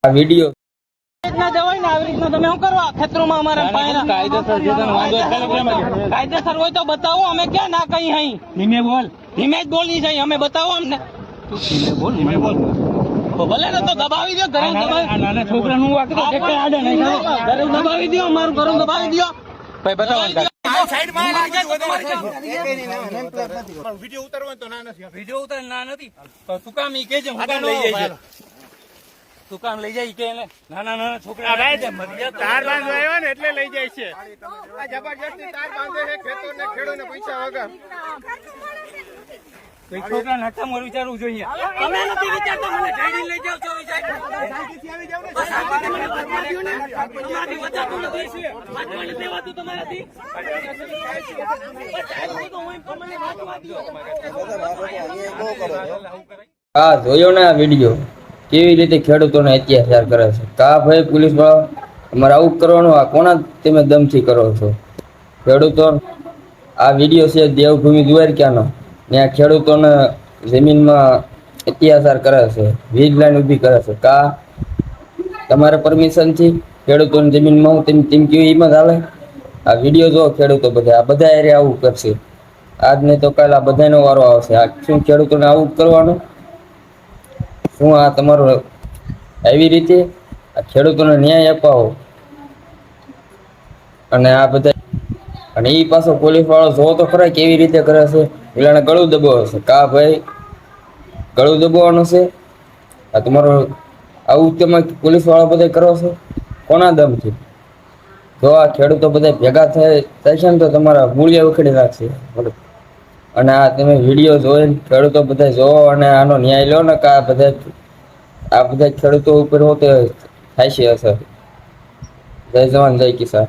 આ વિડિયો ના જવાય ને આવી રીતના તમે શું કરવા ખેતરોમાં અમારા કાયદેસર છે કાયદેસર હોય તો બતાવો અમે ક્યાં ના કઈ હઈ ધીમે જ બોલની છે અમે બતાવો અમને ધીમે બોલ ભલે ને તો દબાવી દો ગરમ દબાવી નાના છોકરાનું વાક તો કે આડે નહીં ગરમ દબાવી દો અમારું ગરમ દબાવી દો ભાઈ બતાવો સાઈડ માં લાગી જાય તમારી વિડિયો ઉતારવાનો તો ના નથી વિડિયો ઉતાર ના નથી તો શું કામ ઈ કેજે હું કામ લઈ જાય દુકાન લઈ જાય કે નાના છોકરા તાર બાંધવા આવ્યા ને એટલે લઈ જાય છે આ જબરજસ્તી તાર બાંધે છે ખેતરને ખેડૂતને પૈસા વગર કોઈ છોકરા નઠામોર વિચારવું જોઈએ તમે નથી વિચારતા મને ગાડી લઈ જાવ છો સાઈડથી આવી જાવ ને સાઈડથી મને પરમાડ્યું ને તમારાથી બચાતું નથી વાંચવાને દેવાતું તમારાથી તો હું તમને વાંચવા દો આ જોયો ને આ વિડિયો કેવી રીતે ખેડૂતોને અત્યાચાર કરે છે કા ભાઈ પોલીસ વાળા અમારે આવું કરવાનું આ કોના તમે દમથી કરો છો ખેડૂતો આ વિડિયો છે દેવભૂમિ દ્વારકાનો ત્યાં ખેડૂતોને જમીનમાં અત્યાચાર કરે છે વીજ લાઈન ઊભી કરે છે કા તમારે પરમિશનથી ખેડૂતોની જમીનમાં હું તેમ કેવી એમાં ચાલે આ વિડીયો જો ખેડૂતો બધા આ બધા એરિયા આવું કરશે આજ નહીં તો કાલે આ બધાનો વારો આવશે આ શું ખેડૂતોને આવું કરવાનું શું આ તમારો આવી રીતે આ ખેડૂતોને ન્યાય અપાવો અને આ બધા અને એ પાછો પોલીસ વાળો જોવો તો ખરા કેવી રીતે કરે છે પેલાને ગળું દબાવે છે કા ભાઈ ગળું દબાવવાનું છે આ તમારો આવું તમે પોલીસ વાળા બધા કરો છો કોના દમથી જો આ ખેડૂતો બધા ભેગા થાય છે ને તો તમારા મૂલ્ય ઉખેડી નાખશે અને આ તમે વિડીયો જોઈને ખેડૂતો બધા જોવો અને આનો ન્યાય લો ને કે આ બધા ખેડૂતો ઉપર હોતે થાય છે અસર જય જવાન જય કિસાન